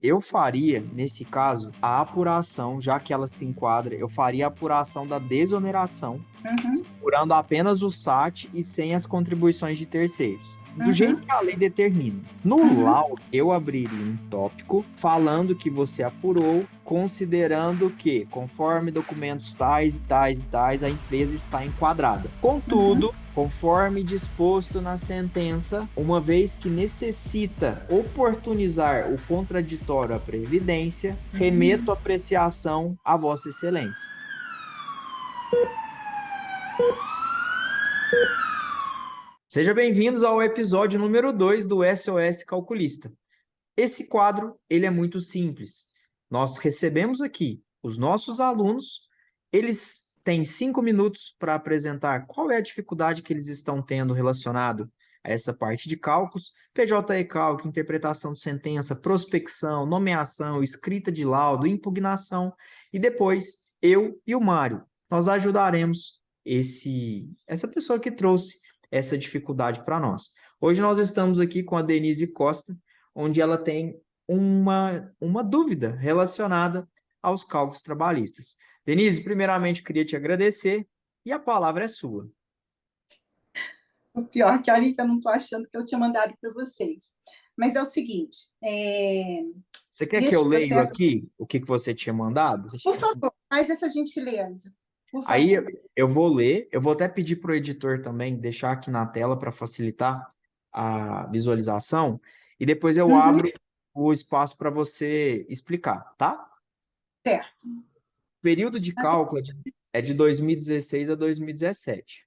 Eu faria, nesse caso, a apuração, já que ela se enquadra, eu faria a apuração da desoneração, Uhum, apurando apenas o SAT e sem as contribuições de terceiros. Do jeito uhum, que a lei determina. No uhum, laudo, eu abriria um tópico falando que você apurou, considerando que, conforme documentos tais, tais e tais, a empresa está enquadrada. uhum, Contudo, conforme disposto na sentença, uma vez que necessita oportunizar o contraditório à Previdência, remeto uhum. a apreciação a Vossa Excelência. Sejam bem-vindos ao episódio número 2 do SOS Calculista. Esse quadro, ele é muito simples. Nós recebemos aqui os nossos alunos, eles têm 5 minutos para apresentar qual é a dificuldade que eles estão tendo relacionado a essa parte de cálculos, PJE cálculo, interpretação de sentença, prospecção, nomeação, escrita de laudo, impugnação, e depois eu e o Mário, nós ajudaremos essa pessoa que trouxe essa dificuldade para nós. Hoje nós estamos aqui com a Denise Costa, onde ela tem uma dúvida relacionada aos cálculos trabalhistas. Denise, primeiramente, eu queria te agradecer e a palavra é sua. O pior que ali que eu não estou achando que eu tinha mandado para vocês. Mas é o seguinte, Você quer que eu neste leia processo, aqui o que você tinha mandado? por favor, faz essa gentileza, por Aí favor. eu vou ler, eu vou até pedir para o editor também deixar aqui na tela para facilitar a visualização, e depois eu Uhum, abro o espaço para você explicar, tá? certo. O período de cálculo é de 2016 a 2017.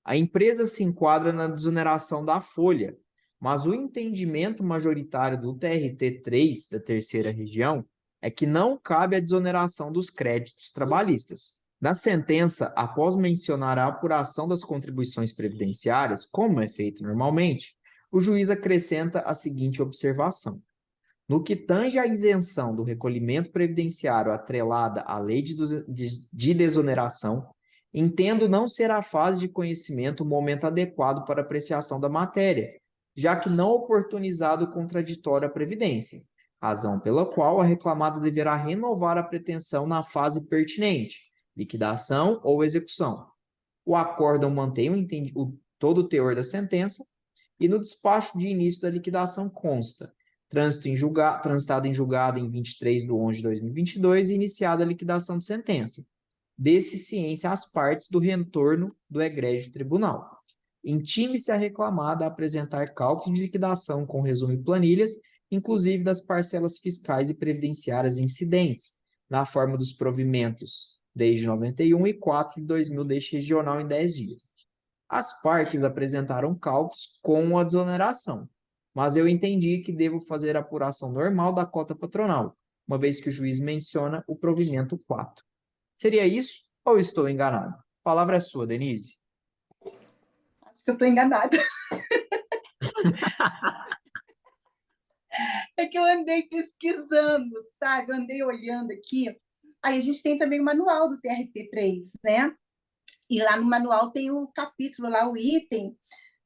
A empresa se enquadra na desoneração da folha, mas o entendimento majoritário do TRT3 da terceira região é que não cabe a desoneração dos créditos trabalhistas. Na sentença, após mencionar a apuração das contribuições previdenciárias, como é feito normalmente, o juiz acrescenta a seguinte observação: no que tange à isenção do recolhimento previdenciário atrelada à lei de desoneração, entendo não ser a fase de conhecimento o momento adequado para apreciação da matéria, já que não oportunizado o contraditório à Previdência, razão pela qual a reclamada deverá renovar a pretensão na fase pertinente, liquidação ou execução. O acórdão mantém todo o teor da sentença e no despacho de início da liquidação consta transitado em julgado em 23 de 11 de 2022 e iniciada a liquidação de sentença. Desse ciência às partes do retorno do egrégio tribunal. Intime-se a reclamada a apresentar cálculo de liquidação com resumo e planilhas, inclusive das parcelas fiscais e previdenciárias incidentes, na forma dos provimentos desde 91 e 4 de 2000 deste regional em 10 dias. As partes apresentaram cálculos com a desoneração, mas eu entendi que devo fazer a apuração normal da cota patronal, uma vez que o juiz menciona o provimento 4. Seria isso ou estou enganado? A palavra é sua, Denise. Acho que eu estou enganada. É que eu andei pesquisando, sabe? Eu andei olhando aqui. Aí a gente tem também o manual do TRT3, né? E lá no manual tem o capítulo, lá o item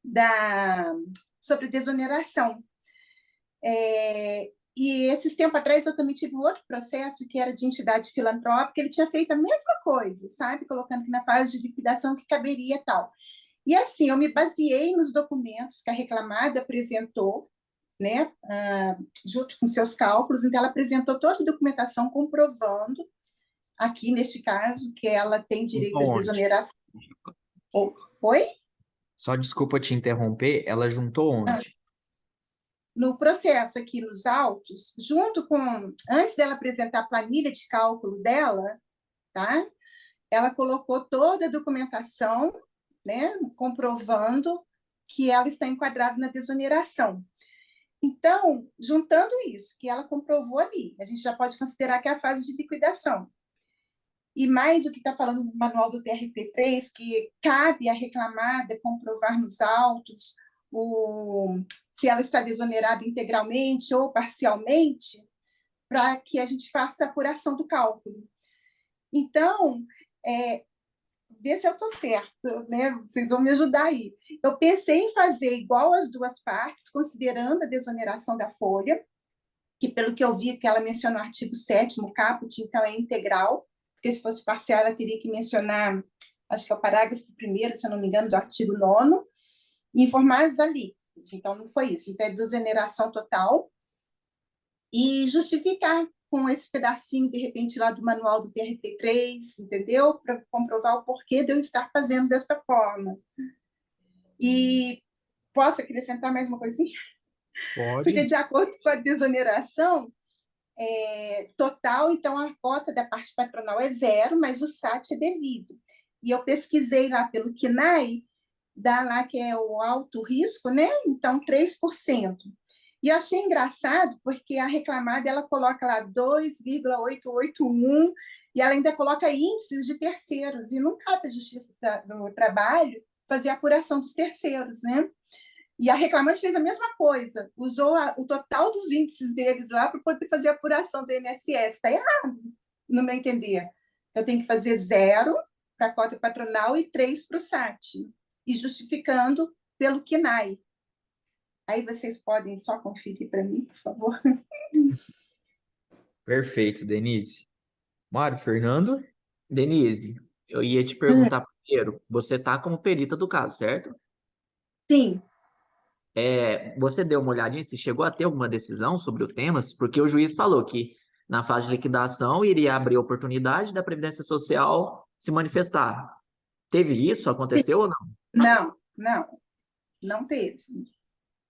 da sobre desoneração. E esses tempos atrás eu também tive um outro processo que era de entidade filantrópica, ele tinha feito a mesma coisa, sabe? Colocando que na fase de liquidação que caberia tal. E assim, eu me baseei nos documentos que a reclamada apresentou, né, junto com seus cálculos, então ela apresentou toda a documentação comprovando, aqui neste caso, que ela tem direito Juntou à onde? desoneração. Oi? Só desculpa te interromper, ela juntou onde? No processo aqui nos autos, junto com, antes dela apresentar a planilha de cálculo dela, tá? Ela colocou toda a documentação, né, comprovando que ela está enquadrada na desoneração. Então, juntando isso, que ela comprovou ali, a gente já pode considerar que é a fase de liquidação. E mais o que está falando no manual do TRT3, que cabe à reclamada comprovar nos autos se ela está desonerada integralmente ou parcialmente, para que a gente faça a apuração do cálculo. Então, ver se eu estou certo, né? Vocês vão me ajudar aí. Eu pensei em fazer igual as duas partes, considerando a desoneração da folha, que pelo que eu vi, que ela mencionou o artigo 7º caput, então é integral, porque se fosse parcial, ela teria que mencionar, acho que é o parágrafo 1º, se eu não me engano, do artigo 9º, e informar as alíquotas. Então, não foi isso. Então, é desoneração total e justificar com esse pedacinho, de repente, lá do manual do TRT3, entendeu? Para comprovar o porquê de eu estar fazendo dessa forma. E posso acrescentar mais uma coisinha? Porque, Pode. de acordo com a desoneração total, então a cota da parte patronal é 0, mas o SAT é devido. E eu pesquisei lá pelo CNAE, dá lá que é o alto risco, né? Então, 3%. E eu achei engraçado, porque a reclamada, ela coloca lá 2,881, e ela ainda coloca índices de terceiros, e não cabe a Justiça do Trabalho fazer a apuração dos terceiros, né? E a reclamante fez a mesma coisa, usou o total dos índices deles lá para poder fazer a apuração do INSS. Está errado, no meu entender. Eu tenho que fazer 0 para a cota patronal e 3 para o SAT, e justificando pelo CNAE. Aí vocês podem só conferir para mim, por favor. Perfeito, Denise. Mário, Fernando? Denise, eu ia te perguntar primeiro, você está como perita do caso, certo? Sim, Você deu uma olhadinha se chegou a ter alguma decisão sobre o tema? Porque o juiz falou que na fase de liquidação iria abrir a oportunidade da Previdência Social se manifestar. Teve isso? sim. Aconteceu ou não? Não teve.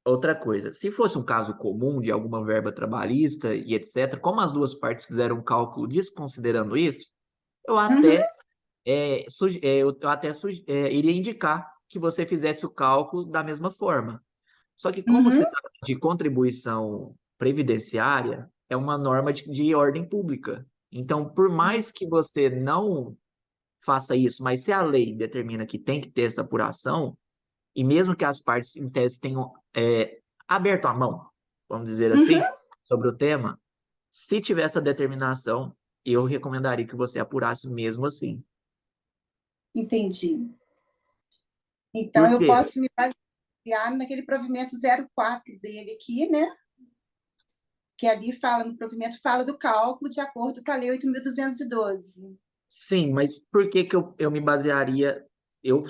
Outra coisa, se fosse um caso comum de alguma verba trabalhista e etc., como as duas partes fizeram um cálculo desconsiderando isso, eu Uhum, até, iria indicar que você fizesse o cálculo da mesma forma. Só que como se uhum, trata de contribuição previdenciária, é uma norma de ordem pública. Então, por mais que você não faça isso, mas se a lei determina que tem que ter essa apuração, e mesmo que as partes em tese tenham aberto a mão, vamos dizer uhum. assim, sobre o tema, se tiver essa determinação, eu recomendaria que você apurasse mesmo assim. Entendi. Então, Por eu quê? posso me basear naquele provimento 04 dele aqui, né? Que ali fala, no provimento, fala do cálculo de acordo com a Lei 8.212. Sim, mas por que que eu me basearia, eu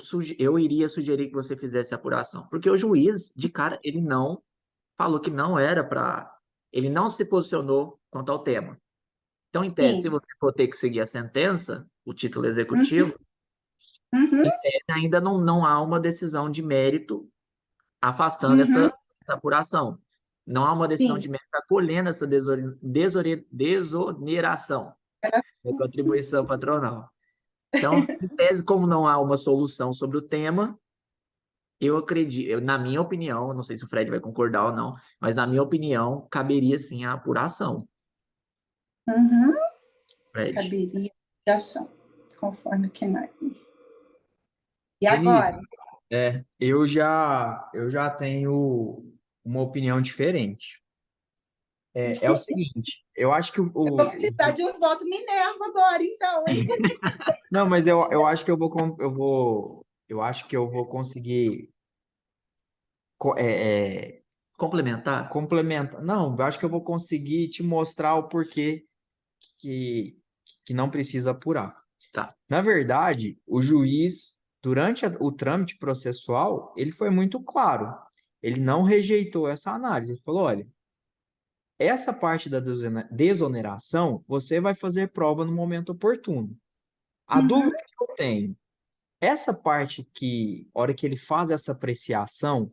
iria sugerir que você fizesse a apuração? Porque o juiz, de cara, ele não falou que não era para, ele não se posicionou quanto ao tema. Então, em tese, se Sim. você for ter que seguir a sentença, o título Uhum, executivo, em uhum, tese ainda não há uma decisão de mérito afastando uhum. essa apuração. Não há uma decisão Sim. de mérito acolhendo essa desoneração da contribuição patronal. Então, em tese, como não há uma solução sobre o tema, eu acredito, na minha opinião, não sei se o Fred vai concordar ou não, mas na minha opinião, caberia sim a apuração, Uhum. Fred. Caberia de ação, conforme o CNAE. E Denise, agora? eu já tenho uma opinião diferente. É o seguinte, eu acho que Eu vou precisar de um voto Minerva agora, então, hein? não, mas eu acho que eu vou conseguir co- é, é, Complementar? complementar. Não, eu acho que eu vou conseguir te mostrar o porquê que, que não precisa apurar. Tá. Na verdade, o juiz, durante o trâmite processual, ele foi muito claro. Ele não rejeitou essa análise. Ele falou: olha, essa parte da desoneração, você vai fazer prova no momento oportuno. A Uhum, dúvida que eu tenho, essa parte que, a hora que ele faz essa apreciação,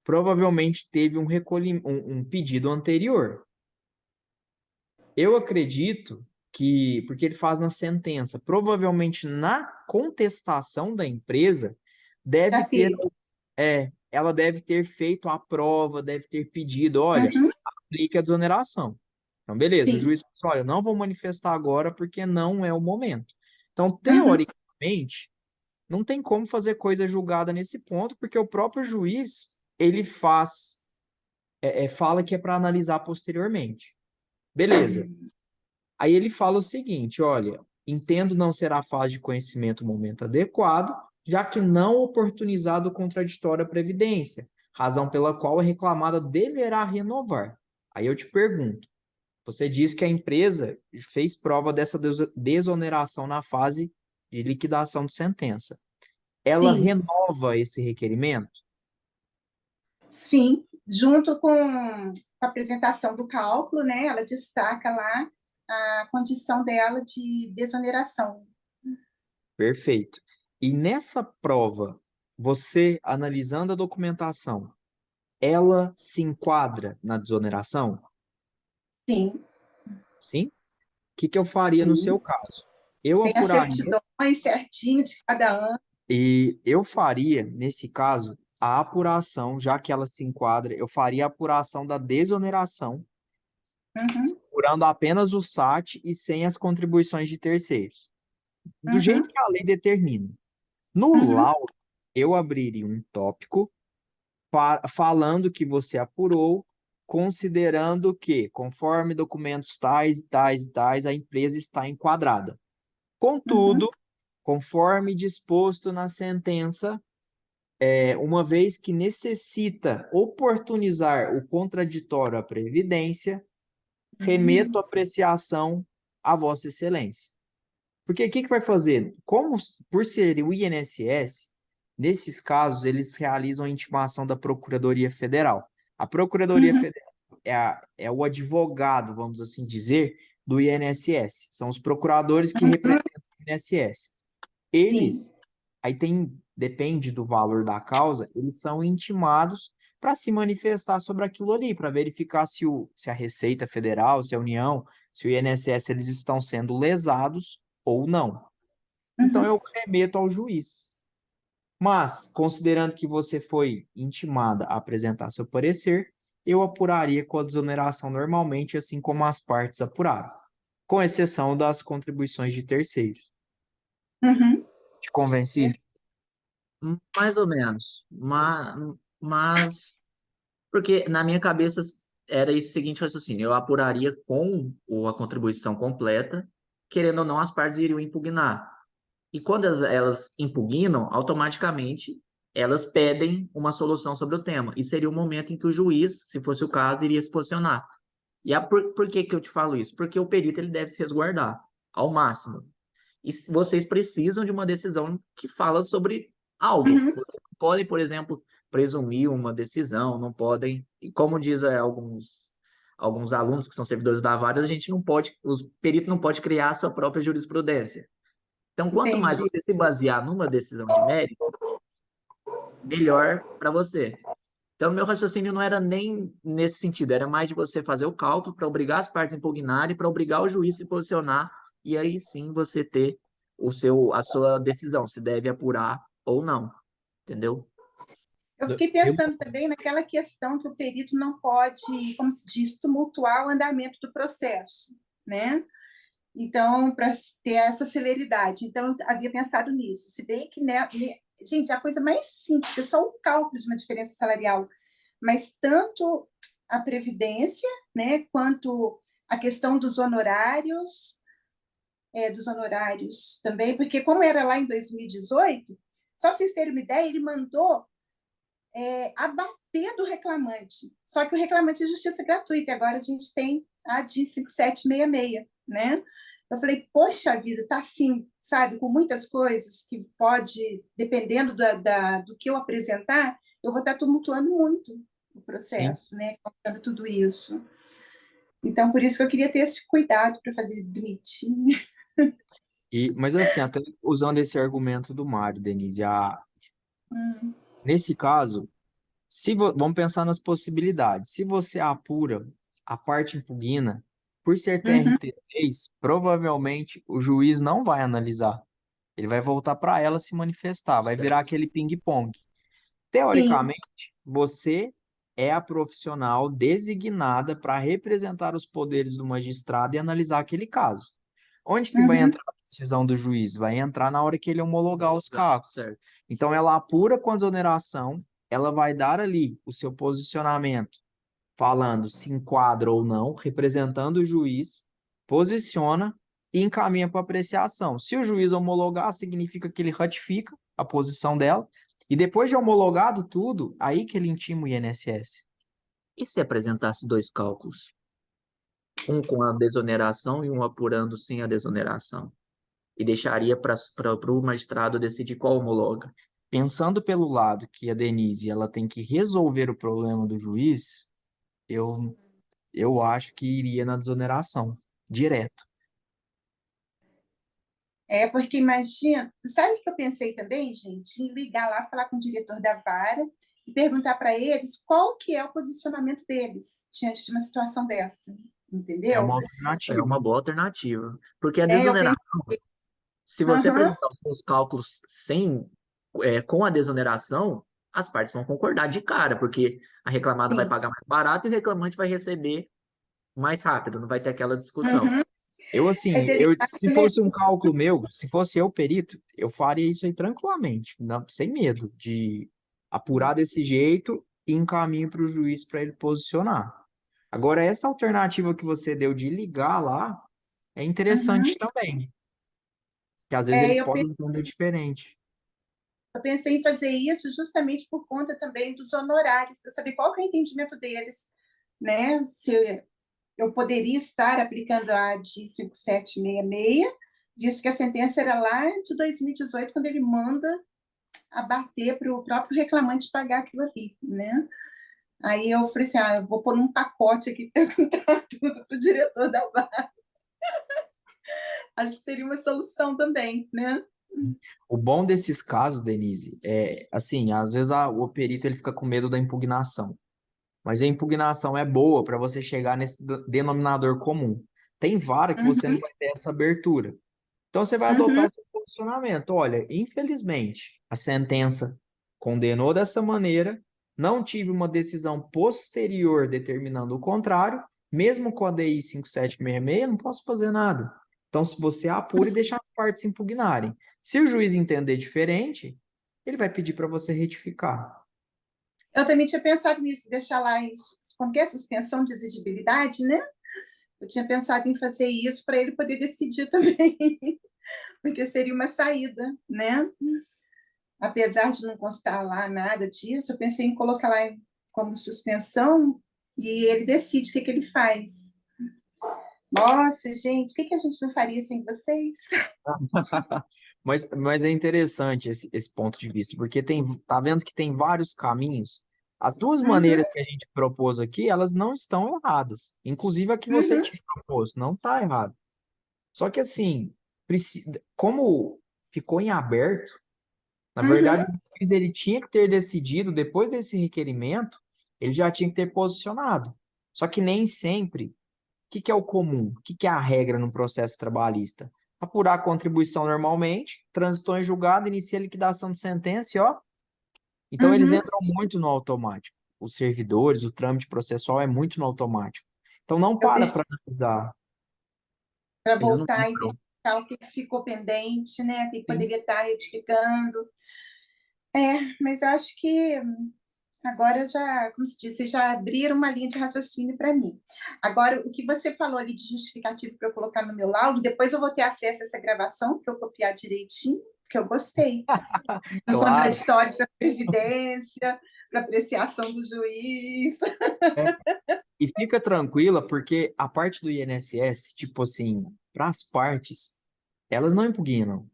provavelmente teve um pedido anterior. Eu acredito que, porque ele faz na sentença, provavelmente na contestação da empresa, já deve ter, teve. ela deve ter feito a prova, deve ter pedido, olha, Uhum, aplique a desoneração. Então, beleza, o sim. juiz falou, olha, não vou manifestar agora porque não é o momento. Então, Uhum, teoricamente, não tem como fazer coisa julgada nesse ponto, porque o próprio juiz, ele fala que é para analisar posteriormente. Beleza. Aí ele fala o seguinte: olha, entendo não ser a fase de conhecimento o momento adequado, já que não oportunizado o contraditório à Previdência, razão pela qual a reclamada deverá renovar. Aí eu te pergunto: Você disse que a empresa fez prova dessa desoneração na fase de liquidação de sentença. Ela Sim, renova esse requerimento? sim, junto com a apresentação do cálculo, né, ela destaca lá a condição dela de desoneração. Perfeito. E nessa prova, você, analisando a documentação, ela se enquadra na desoneração? Sim, Sim? O que que eu faria no seu sim. caso? Eu Tem as apuraria, certidões certinho de cada ano. e eu faria, nesse caso, a apuração, já que ela se enquadra, eu faria a apuração da desoneração, Uhum, apurando apenas o SAT e sem as contribuições de terceiros, do jeito uhum, que a lei determina. No uhum, laudo, eu abriria um tópico falando que você apurou, considerando que, conforme documentos tais, tais, tais, a empresa está enquadrada. uhum, Contudo, conforme disposto na sentença, uma vez que necessita oportunizar o contraditório à Previdência, remeto uhum, a apreciação a Vossa Excelência. Porque o que que vai fazer? Como por ser o INSS, nesses casos eles realizam a intimação da Procuradoria Federal. A Procuradoria uhum, Federal é o advogado, vamos assim dizer, do INSS. São os procuradores que uhum. representam o INSS. Sim. Eles, aí depende do valor da causa, eles são intimados para se manifestar sobre aquilo ali, para verificar se a Receita Federal, se a União, se o INSS, eles estão sendo lesados ou não. Então Uhum, eu remeto ao juiz. Mas, considerando que você foi intimada a apresentar seu parecer, eu apuraria com a desoneração normalmente, assim como as partes apuraram, com exceção das contribuições de terceiros. uhum. Te convenci? Mais ou menos. Mas, porque na minha cabeça era esse seguinte raciocínio: eu apuraria com a contribuição completa, querendo ou não, as partes iriam impugnar. E quando elas impugnam, automaticamente elas pedem uma solução sobre o tema. E seria o momento em que o juiz, se fosse o caso, iria se posicionar. Por que que eu te falo isso? Porque o perito ele deve se resguardar ao máximo. E vocês precisam de uma decisão que fala sobre algo. Uhum. Vocês não podem, por exemplo, presumir uma decisão, não podem, e como diz alguns alunos que são servidores da vara, a gente não pode, os peritos não pode criar a sua própria jurisprudência. Então, quanto mais Entendi. você se basear numa decisão de mérito, melhor para você. Então, meu raciocínio não era nem nesse sentido, era mais de você fazer o cálculo para obrigar as partes a impugnarem, para obrigar o juiz a se posicionar, e aí sim você ter a sua decisão, se deve apurar ou não, entendeu? Eu fiquei Eu, pensando também naquela questão que o perito não pode, como se diz, tumultuar o andamento do processo, né? Então, para ter essa celeridade. Então, eu havia pensado nisso. Se bem que, né, gente, a coisa mais simples é só o cálculo de uma diferença salarial, mas tanto a previdência, né, quanto a questão dos honorários também, porque como era lá em 2018, só para vocês terem uma ideia, ele mandou abater do reclamante. Só que o reclamante é justiça gratuita, e agora a gente tem a de 5766, né? Eu falei, poxa vida, tá assim, sabe, com muitas coisas que pode, dependendo do que eu apresentar, eu vou estar tumultuando muito o sim. processo, né? Contando tudo isso. Então, por isso que eu queria ter esse cuidado para fazer bonitinho. Mas assim, até usando esse argumento do Mário, Denise, nesse caso, vamos pensar nas possibilidades. Se você apura a parte impugna, por ser Uhum, TRT3, provavelmente o juiz não vai analisar. Ele vai voltar para ela se manifestar, vai virar aquele ping-pong. sim. Teoricamente, você é a profissional designada para representar os poderes do magistrado e analisar aquele caso. Onde que vai Uhum, entrar a decisão do juiz? Vai entrar na hora que ele homologar os cálculos. Certo. Então, ela apura com a desoneração, ela vai dar ali o seu posicionamento, falando se enquadra ou não, representando o juiz, posiciona e encaminha para apreciação. Se o juiz homologar, significa que ele ratifica a posição dela, e depois de homologado tudo, aí que ele intima o INSS. E se apresentasse dois cálculos? um com a desoneração e um apurando sem a desoneração. E deixaria para o magistrado decidir qual homologa. Pensando pelo lado que a Denise ela tem que resolver o problema do juiz, eu acho que iria na desoneração, direto. Porque imagina, sabe o que eu pensei também, gente? Em ligar lá, falar com o diretor da vara e perguntar para eles qual que é o posicionamento deles diante de uma situação dessa, É entendeu? uma É alternativa. uma boa alternativa. Porque a Eu desoneração, pensei, se você aham, apresentar os seus cálculos com a desoneração, as partes vão concordar de cara, porque a reclamada vai sim, pagar mais barato e o reclamante vai receber mais rápido, não vai ter aquela discussão. uhum, é Assim, delicado, se né? fosse um cálculo meu, se fosse eu perito, eu faria isso aí tranquilamente, sem medo de apurar desse jeito e encaminho para o juiz para ele posicionar. Agora, essa alternativa que você deu de ligar lá é Uhum. interessante também, que às vezes É, eles eu, podem entender diferente. eu pensei em fazer isso justamente por conta também dos honorários, para saber qual que é o entendimento deles, né? Se eu poderia estar aplicando a AD 5766, visto que a sentença era lá de 2018, quando ele manda abater para o próprio reclamante pagar aquilo ali, né? Aí eu falei assim, eu vou pôr num pacote aqui, perguntar tudo para o diretor da vara. Acho que seria uma solução também, né? O bom desses casos, Denise, é assim, às vezes o perito ele fica com medo da impugnação. Mas a impugnação é boa para você chegar nesse denominador comum. Tem vara que você não Uhum, vai ter essa abertura. Então você vai adotar uhum, o seu posicionamento. Olha, infelizmente, a sentença condenou dessa maneira, não tive uma decisão posterior determinando o contrário, mesmo com a DI 5766, eu não posso fazer nada. Então, se você apura e deixar as partes impugnarem. Se o juiz entender diferente, ele vai pedir para você retificar. eu também tinha pensado nisso, deixar lá como que é? Suspensão de exigibilidade, né? Eu tinha pensado em fazer isso para ele poder decidir também, porque seria uma saída, né? Apesar de não constar lá nada disso, eu pensei em colocar lá como suspensão e ele decide o que ele faz. Nossa, gente, o que a gente não faria sem vocês? Mas é interessante esse ponto de vista, porque tá vendo que tem vários caminhos. As duas Uhum, maneiras que a gente propôs aqui, elas não estão erradas. Inclusive a que você uhum, te propôs, não está errado. Só que assim, como ficou em aberto, na uhum, verdade, o juiz ele tinha que ter decidido, depois desse requerimento, ele já tinha que ter posicionado. Só que nem sempre que é o comum? Que é a regra no processo trabalhista? Apurar a contribuição normalmente, transitou em julgado, inicia a liquidação de sentença, e ó. Então eles uhum. entram muito no automático. Os servidores, o trâmite processual é muito no automático. Então não Eu para pensei analisar. para Eles não voltar e lembram. verificar o que ficou pendente, né? O que Sim. poderia estar retificando. Mas eu acho que agora já, como se diz, vocês já abriram uma linha de raciocínio para mim. Agora, o que você falou ali de justificativo para eu colocar no meu laudo, depois eu vou ter acesso a essa gravação para eu copiar direitinho, porque eu gostei. No Claro. contraditório para previdência, para apreciação do juiz. É. E fica tranquila, porque a parte do INSS, tipo assim, para as partes, elas não impugnam.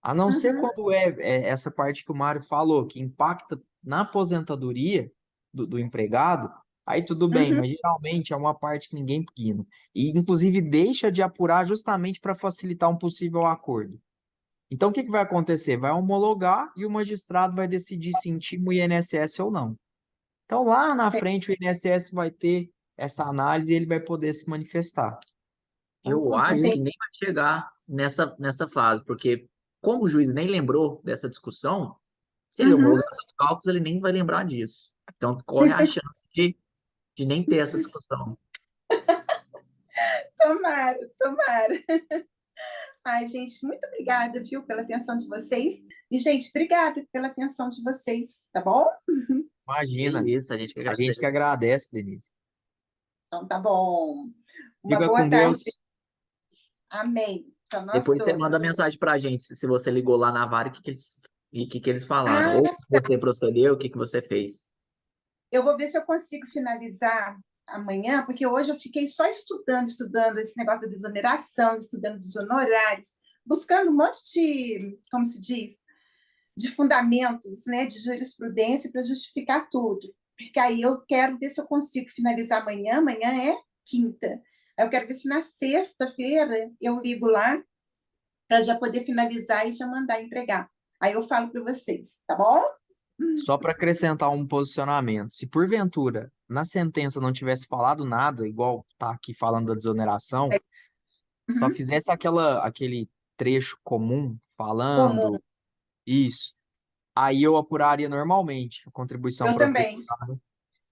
A não ser Uhum, quando é essa parte que o Mário falou, que impacta na aposentadoria do empregado, aí tudo bem, uhum. mas geralmente é uma parte que ninguém impugna. E, inclusive, deixa de apurar justamente para facilitar um possível acordo. Então, o que que vai acontecer? Vai homologar e o magistrado vai decidir se intima o INSS ou não. Então, lá na frente, o INSS vai ter essa análise e ele vai poder se manifestar. Então, Eu acho tranquilo. que nem vai chegar nessa fase, porque como o juiz nem lembrou dessa discussão, se ele Uhum. homologar seus cálculos, ele nem vai lembrar disso. Então, corre a chance de nem ter essa discussão. Tomara, tomara. Ai, gente, muito obrigada, viu, pela atenção de vocês. E, gente, obrigada pela atenção de vocês, tá bom? É Imagina, isso, a gente que a gente que agradece. agradece, Denise. Então, tá bom. Uma Fica boa com tarde. Deus. Amém. Para nós Depois você manda todos. mensagem pra gente se você ligou lá na vara e o que que eles falaram. Ah, Ou o que você procedeu, o que que você fez. eu vou ver se eu consigo finalizar amanhã, porque hoje eu fiquei só estudando esse negócio da desoneração, estudando dos honorários, buscando um monte de, como se diz, de fundamentos, né, de jurisprudência para justificar tudo. Porque aí eu quero ver se eu consigo finalizar amanhã. Amanhã é quinta. Aí eu quero ver se na sexta-feira eu ligo lá para já poder finalizar e já mandar entregar. Aí eu falo para vocês, tá bom? Só para acrescentar um posicionamento, se porventura na sentença não tivesse falado nada, igual tá aqui falando da desoneração, só Uhum. fizesse aquele trecho comum Comum. falando isso, aí eu apuraria normalmente a contribuição Eu também. proprietária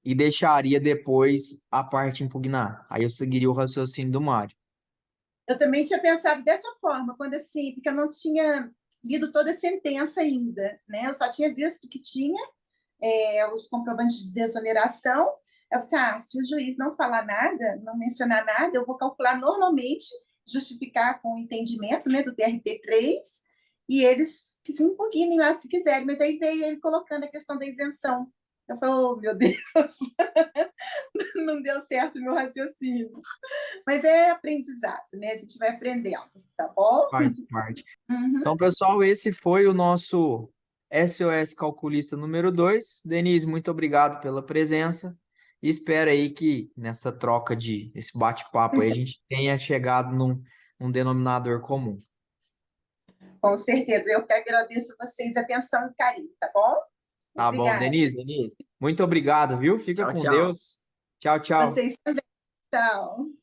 e deixaria depois a parte impugnar. Aí eu seguiria o raciocínio do Mário. Eu também tinha pensado dessa forma, quando assim, porque eu não tinha lido toda a sentença ainda, né? Eu só tinha visto que tinha os comprovantes de desoneração. Eu pensei, se o juiz não falar nada, não mencionar nada, eu vou calcular normalmente, justificar com o entendimento, né, do TRT3, e eles que se impugnem lá se quiserem. Mas aí veio ele colocando a questão da isenção. Eu falei, oh, meu Deus, não deu certo o meu raciocínio. Mas é aprendizado, né? A gente vai aprendendo, tá bom? Faz parte. Uhum. Então, pessoal, esse foi o nosso SOS Calculista número 2. Denise, muito obrigado pela presença. E espero aí que nessa troca esse bate-papo aí, a gente tenha chegado num denominador comum. Com certeza. Eu que agradeço vocês a atenção e carinho, tá bom? Tá bom, Obrigada. Denise? Muito obrigado, viu? Fica Tchau, com tchau. Deus. Tchau, tchau. Vocês também. Tchau.